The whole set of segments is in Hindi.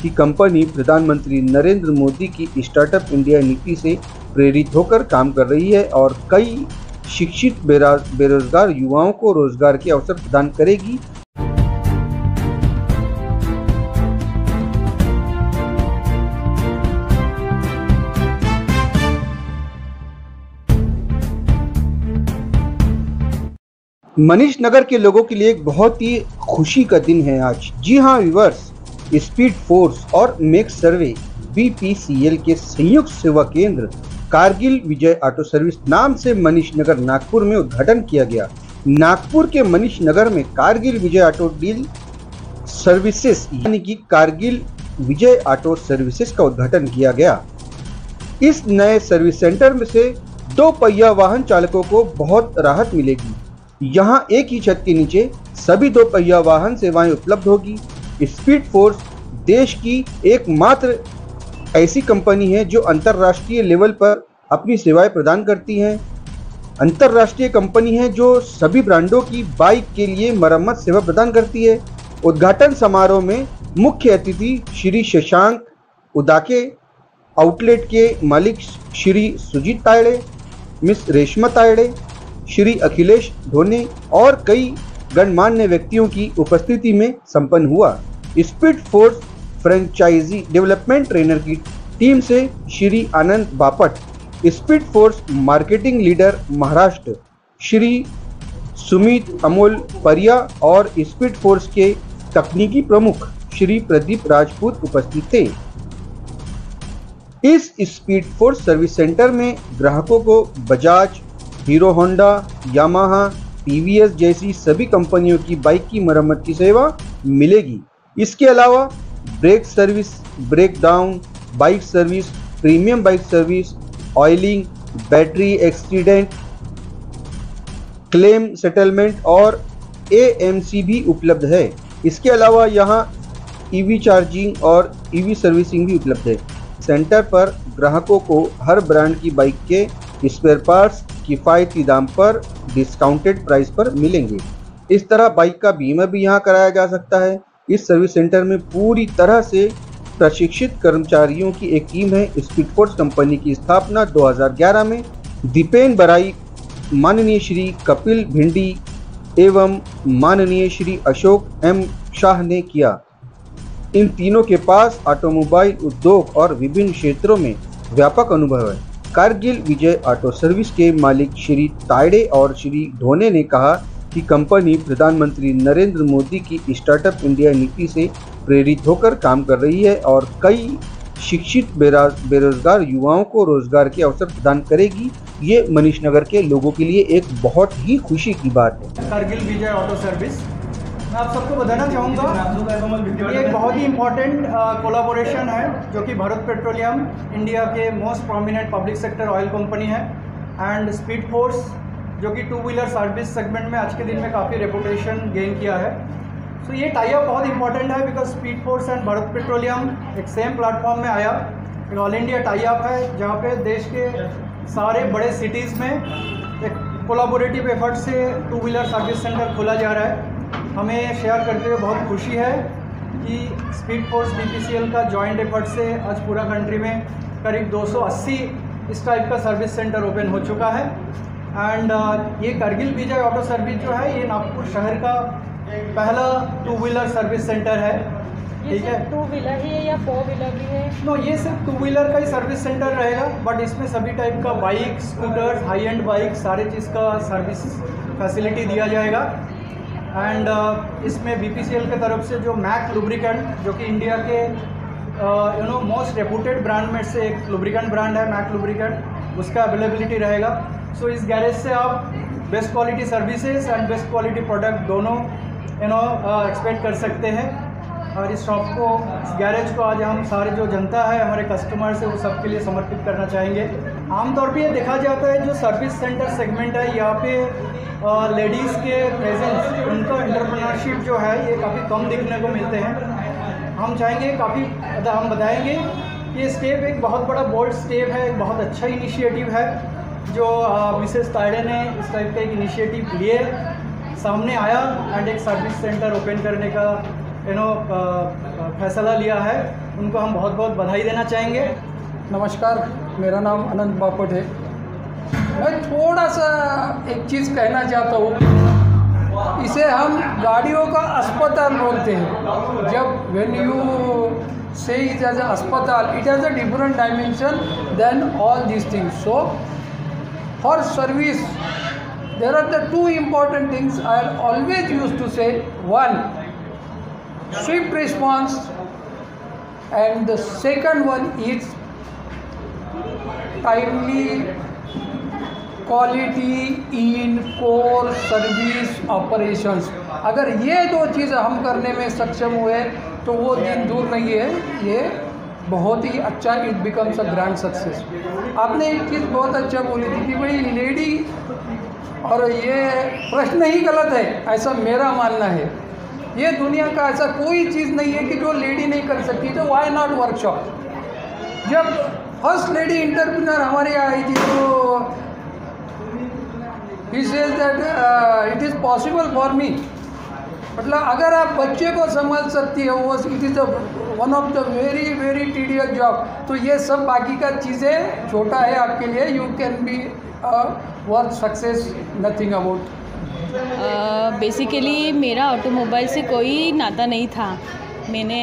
कि कंपनी प्रधानमंत्री नरेंद्र मोदी की स्टार्टअप इंडिया नीति से प्रेरित होकर काम कर रही है और कई शिक्षित बेरोजगार युवाओं को रोजगार के अवसर प्रदान करेगी। मनीष नगर के लोगों के लिए एक बहुत ही खुशी का दिन है आज। जी हाँ व्यूअर्स, स्पीड फोर्स और मेक सर्वे BPCL के संयुक्त सेवा केंद्र कारगिल विजय ऑटो सर्विस नाम से मनीष नगर नागपुर में उद्घाटन किया गया। नागपुर के मनीष नगर में कारगिल विजय ऑटो डील सर्विसेज यानी कि कारगिल विजय ऑटो सर्विसेज का उद्घाटन किया गया। इस नए सर्विस सेंटर में से 2 पहिया वाहन चालकों को बहुत राहत मिलेगी। यहां एक ही छत के नीचे सभी 2 पहिया वाहन सेवाएं उपलब्ध होगी। स्पीड फोर्स देश की एकमात्र ऐसी कंपनी है जो अंतर्राष्ट्रीय लेवल पर अपनी सेवाएं प्रदान करती है। अंतर्राष्ट्रीय कंपनी है जो सभी ब्रांडों की बाइक के लिए मरम्मत सेवा प्रदान करती है। उद्घाटन समारोह में मुख्य अतिथि श्री शशांक उदाके, आउटलेट के मालिक श्री सुजीत तायड़े, मिस रेशमा तायड़े, श्री अखिलेश ढोने और कई गणमान्य व्यक्तियों की उपस्थिति में संपन्न हुआ। Speed Force franchise development trainer की टीम से Shri Anand Bapat, Speed Force marketing leader Maharashtra Shri Sumit Amol Pariya और स्पीड फोर्स के तकनीकी प्रमुख श्री प्रदीप राजपूत उपस्थित थे। इस स्पीड फोर्स सर्विस सेंटर में ग्राहकों को Bajaj, hero Honda, Yamaha, TVS जैसी सभी कंपनियों की बाइक की मरम्मत की सेवा मिलेगी। इसके अलावा brake service, breakdown, bike service, premium bike service, oiling, battery accident claim settlement और AMC भी उपलब्ध है। इसके अलावा यहाँ EV चार्जिंग और EV सर्विसिंग भी उपलब्ध है। सेंटर पर ग्राहकों को हर ब्रांड की बाइक के स्पेयर पार्ट्स किफ़ायती दाम पर डिस्काउंटेड प्राइस पर मिलेंगे। इस तरह बाइक का बीमा भी यहाँ कराया जा सकता है। इस सर्विस सेंटर में पूरी तरह से प्रशिक्षित कर्मचारियों की एक टीम है। स्पीड फोर्स कंपनी की स्थापना 2011 में दीपेन बराई, माननीय श्री कपिल भिंडी एवं माननीय श्री अशोक M शाह ने किया। इन तीनों के पास ऑटोमोबाइल उद्योग और विभिन्न क्षेत्रों में व्यापक अनुभव है। कारगिल विजय ऑटो सर्विस के मालिक श्री तायड़े और श्री ढोने ने कहा कि कंपनी प्रधानमंत्री नरेंद्र मोदी की स्टार्टअप इंडिया नीति से प्रेरित होकर काम कर रही है और कई शिक्षित बेरोजगार युवाओं को रोजगार के अवसर प्रदान करेगी। ये मनीष नगर के लोगों के लिए एक बहुत ही खुशी की बात है। कारगिल विजय ऑटो सर्विस, मैं आप सबको बताना चाहूँगा ये एक बहुत ही इम्पॉर्टेंट कोलाबोरेशन है जो कि भारत पेट्रोलियम इंडिया के most prominent public sector oil company है एंड स्पीड फोर्स जो कि 2 व्हीलर सर्विस सेगमेंट में आज के दिन में काफ़ी रेपुटेशन गेन किया है। सो ये टाई अप बहुत इंपॉर्टेंट है because speed force and Bharat petroleum एक सेम प्लेटफॉर्म में आया। एक ऑल इंडिया टाई अप है जहाँ पे देश के सारे बड़े सिटीज़ में एक कोलाबोरेटिव एफर्ट से 2 व्हीलर सर्विस सेंटर खोला जा रहा है। हमें शेयर करते हुए बहुत खुशी है कि स्पीड फोर्स BPCL का जॉइंट एफर्ट से आज पूरा कंट्री में करीब 280 इस टाइप का सर्विस सेंटर ओपन हो चुका है एंड ये कारगिल विजय ऑटो सर्विस जो है ये नागपुर शहर का पहला 2 व्हीलर सर्विस सेंटर है। ठीक है, 2 व्हीलर ही है या 4 व्हीलर भी है? नो, ये सिर्फ 2 व्हीलर का ही सर्विस सेंटर रहेगा बट इसमें सभी टाइप का bike, scooter, high and bike सारे चीज़ का सर्विस फैसिलिटी दिया जाएगा एंड इसमें BPCL के तरफ से जो मैक लुब्रिकेंट जो कि इंडिया के मोस्ट रेपुटेड ब्रांड में से एक लुब्रिकेंट ब्रांड है मैक लुब्रिकेंट, उसका अवेलेबिलिटी रहेगा। सो इस गैरेज से आप best quality services and best quality product दोनों एक्सपेक्ट कर सकते हैं। और इस शॉप को, इस गैरेज को आज हम सारे जो जनता है हमारे कस्टमर्स है वो सबके लिए समर्पित करना चाहेंगे। आमतौर पे ये देखा जाता है जो सर्विस सेंटर सेगमेंट है यहाँ पे लेडीज़ के प्रेजेंस, उनका एंटरप्रेन्योरशिप जो है ये काफ़ी कम देखने को मिलते हैं। हम चाहेंगे हम बताएंगे कि ये स्टेप एक बहुत बड़ा बोल्ड स्टेप है, एक बहुत अच्छा इनिशिएटिव है जो मिसेस तायड़े ने इस टाइप का एक इनिशिएटिव लिए सामने आया एंड एक सर्विस सेंटर ओपन करने का फैसला लिया है, उनको हम बहुत बहुत बधाई देना चाहेंगे। नमस्कार, मेरा नाम अनंत बापट है। मैं थोड़ा सा एक चीज़ कहना चाहता हूँ। इसे हम गाड़ियों का अस्पताल बोलते हैं। जब when you say it as a अस्पताल, it has a different dimension than all these things. So for service there are the two important things I always used to say. One, swift response, and the second one is timely quality in core service operations. अगर ये दो चीज़ हम करने में सक्षम हुए तो वो दिन दूर नहीं है, ये बहुत ही अच्छा, it becomes a grand success. आपने एक चीज़ बहुत अच्छा बोली थी कि भाई लेडी, और ये प्रश्न ही गलत है, ऐसा मेरा मानना है। ये दुनिया का ऐसा कोई चीज़ नहीं है कि जो लेडी नहीं कर सकती, तो व्हाई नॉट वर्कशॉप। जब फर्स्ट लेडी इंटरप्रेन्योर हमारे यहाँ आई थी तो he says that it is possible for me. मतलब अगर आप बच्चे को समझ सकती है, वो it is one of the very very tedious job. तो ये सब बाकी का चीज़ें छोटा है आपके लिए। You can be work success, nothing about. Basically मेरा ऑटोमोबाइल से कोई नाता नहीं था। मैंने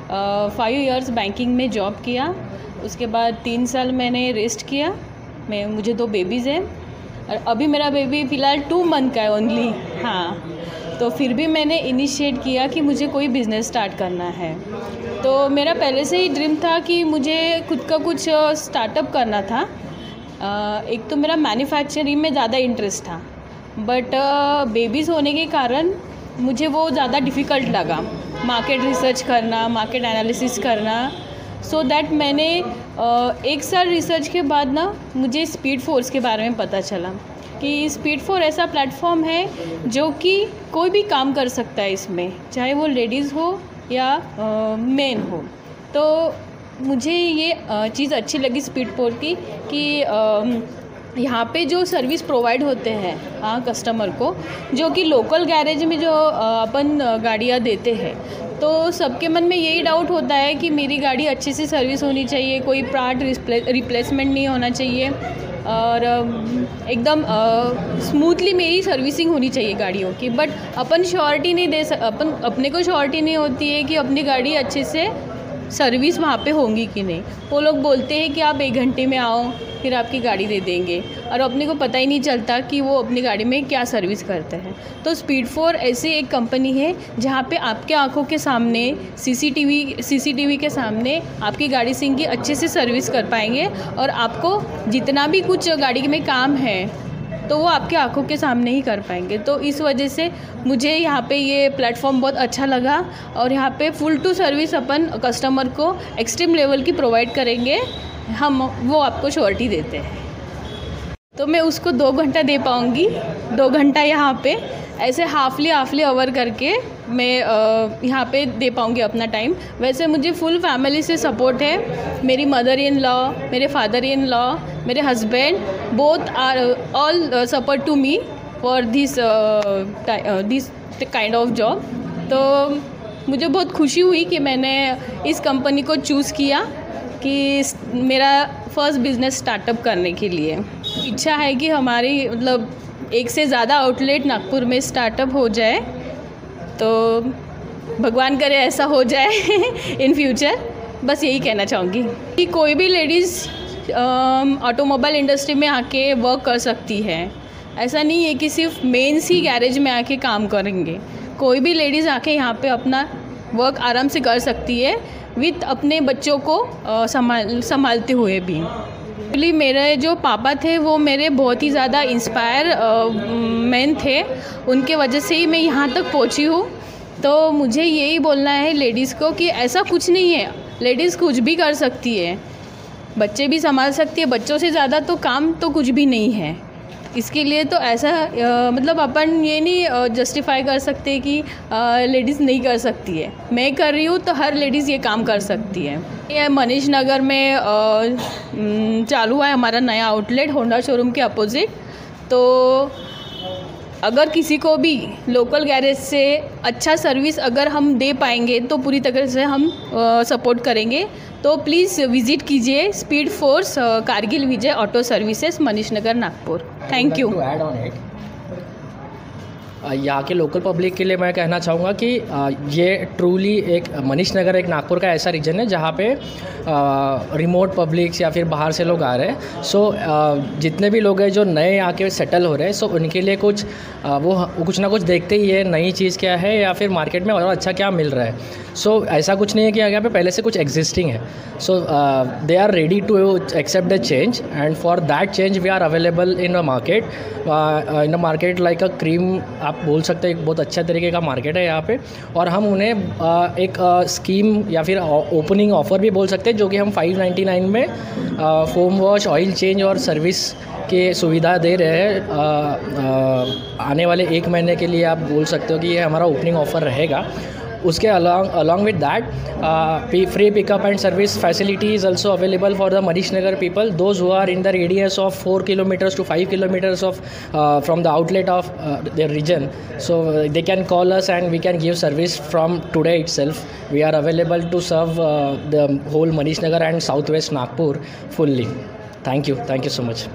5 इयर्स बैंकिंग में जॉब किया, उसके बाद 3 साल मैंने रेस्ट किया। मुझे 2 बेबीज़ हैं और अभी मेरा बेबी फ़िलहाल 2 मंथ का है ओनली। हाँ, तो फिर भी मैंने इनिशिएट किया कि मुझे कोई बिज़नेस स्टार्ट करना है। तो मेरा पहले से ही ड्रीम था कि मुझे खुद का कुछ स्टार्टअप करना था। एक तो मेरा मैन्युफैक्चरिंग में ज़्यादा इंटरेस्ट था, बट बेबीज़ होने के कारण मुझे वो ज़्यादा डिफ़िकल्ट लगा, मार्केट रिसर्च करना, मार्केट एनालिसिस करना। सो दैट मैंने 1 साल रिसर्च के बाद ना मुझे स्पीड फोर्स के बारे में पता चला कि स्पीड फोर्स ऐसा प्लेटफॉर्म है जो कि कोई भी काम कर सकता है इसमें, चाहे वो लेडीज़ हो या मेन हो। तो मुझे ये चीज़ अच्छी लगी स्पीड फोर्स की कि यहाँ पे जो सर्विस प्रोवाइड होते हैं कस्टमर को, जो कि लोकल गैरेज में जो अपन गाड़ियाँ देते हैं, तो सबके मन में यही डाउट होता है कि मेरी गाड़ी अच्छे से सर्विस होनी चाहिए, कोई पार्ट रिप्लेसमेंट नहीं होना चाहिए और एकदम स्मूथली मेरी सर्विसिंग होनी चाहिए गाड़ियों की। बट अपन श्योरिटी नहीं दे अपने को श्योरिटी नहीं होती है कि अपनी गाड़ी अच्छे से सर्विस वहाँ पे होंगी कि नहीं। वो लोग बोलते हैं कि आप 1 घंटे में आओ, फिर आपकी गाड़ी दे देंगे, और अपने को पता ही नहीं चलता कि वो अपनी गाड़ी में क्या सर्विस करते हैं। तो स्पीड फोर्स ऐसी एक कंपनी है जहाँ पे आपके आंखों के सामने सीसीटीवी के सामने आपकी गाड़ी सिंह की अच्छे से सर्विस कर पाएंगे, और आपको जितना भी कुछ गाड़ी में काम है तो वो आपके आंखों के सामने ही कर पाएंगे। तो इस वजह से मुझे यहाँ पे ये प्लेटफॉर्म बहुत अच्छा लगा, और यहाँ पे फुल टू सर्विस अपन कस्टमर को एक्सट्रीम लेवल की प्रोवाइड करेंगे हम, वो आपको श्योरिटी देते हैं। तो मैं उसको 2 घंटा दे पाऊँगी, 2 घंटा यहाँ पे ऐसे हाफली आवर करके मैं यहाँ पे दे पाऊँगी अपना टाइम। वैसे मुझे फुल फैमिली से सपोर्ट है। मेरी मदर इन लॉ, मेरे फादर इन लॉ, मेरे husband, both are all support to me for this kind of job. तो मुझे बहुत खुशी हुई कि मैंने इस कंपनी को चूज़ किया कि मेरा फर्स्ट बिज़नेस स्टार्टअप करने के लिए। इच्छा है कि हमारी मतलब 1 से ज़्यादा आउटलेट नागपुर में स्टार्टअप हो जाए, तो भगवान करे ऐसा हो जाए इन फ्यूचर। बस यही कहना चाहूँगी कि कोई भी लेडीज़ ऑटोमोबाइल इंडस्ट्री में आके वर्क कर सकती है। ऐसा नहीं है कि सिर्फ मेंस ही गैरेज में आके काम करेंगे। कोई भी लेडीज़ आके यहाँ पे अपना वर्क आराम से कर सकती है, विथ अपने बच्चों को संभालते हुए भी। एक्चुअली मेरे जो पापा थे वो मेरे बहुत ही ज़्यादा इंस्पायर मैन थे, उनके वजह से ही मैं यहाँ तक पहुँची हूँ। तो मुझे यही बोलना है लेडीज़ को कि ऐसा कुछ नहीं है, लेडीज़ कुछ भी कर सकती है, बच्चे भी संभाल सकती है, बच्चों से ज़्यादा तो काम तो कुछ भी नहीं है। इसके लिए तो ऐसा मतलब अपन ये नहीं जस्टिफाई कर सकते कि लेडीज़ नहीं कर सकती है। मैं कर रही हूँ तो हर लेडीज़ ये काम कर सकती है। ये मनीष नगर में चालू है हमारा नया आउटलेट होंडा शोरूम के अपोजिट। तो अगर किसी को भी लोकल गैरेज से अच्छा सर्विस अगर हम दे पाएंगे तो पूरी तरह से हम सपोर्ट करेंगे। तो प्लीज़ विज़िट कीजिए speed force Kargil Vijay auto services Manish Nagar Nagpur. Thank you. यहाँ के लोकल पब्लिक के लिए मैं कहना चाहूँगा कि ये ट्रूली एक मनीष नगर एक नागपुर का ऐसा रीजन है जहाँ पे रिमोट पब्लिक्स या फिर बाहर से लोग आ रहे हैं। सो जितने भी लोग हैं जो नए आके सेटल हो रहे हैं, सो उनके लिए कुछ वो कुछ ना कुछ देखते ही है, नई चीज़ क्या है या फिर मार्केट में और अच्छा क्या मिल रहा है। सो ऐसा कुछ नहीं है कि यहाँ पे पहले से कुछ एग्जिस्टिंग है। So they are ready to accept the change and for that change we are available in a market like a cream, आप बोल सकते हैं। एक बहुत अच्छा तरीके का मार्केट है यहाँ पे, और हम उन्हें एक स्कीम या फिर ओपनिंग ऑफ़र भी बोल सकते हैं जो कि हम 599 में फोम वॉश, ऑयल चेंज और सर्विस की सुविधा दे रहे हैं। आने वाले 1 महीने के लिए आप बोल सकते हो कि ये हमारा ओपनिंग ऑफ़र रहेगा। उसके along with that, free pickup and service facility is also available for the Manish Nagar people, those who are in the radius of 4 kilometers to 5 kilometers of from the outlet of their region. So they can call us and we can give service from today itself. We are available to serve the whole Manish Nagar and Southwest Nagpur fully. Thank you so much.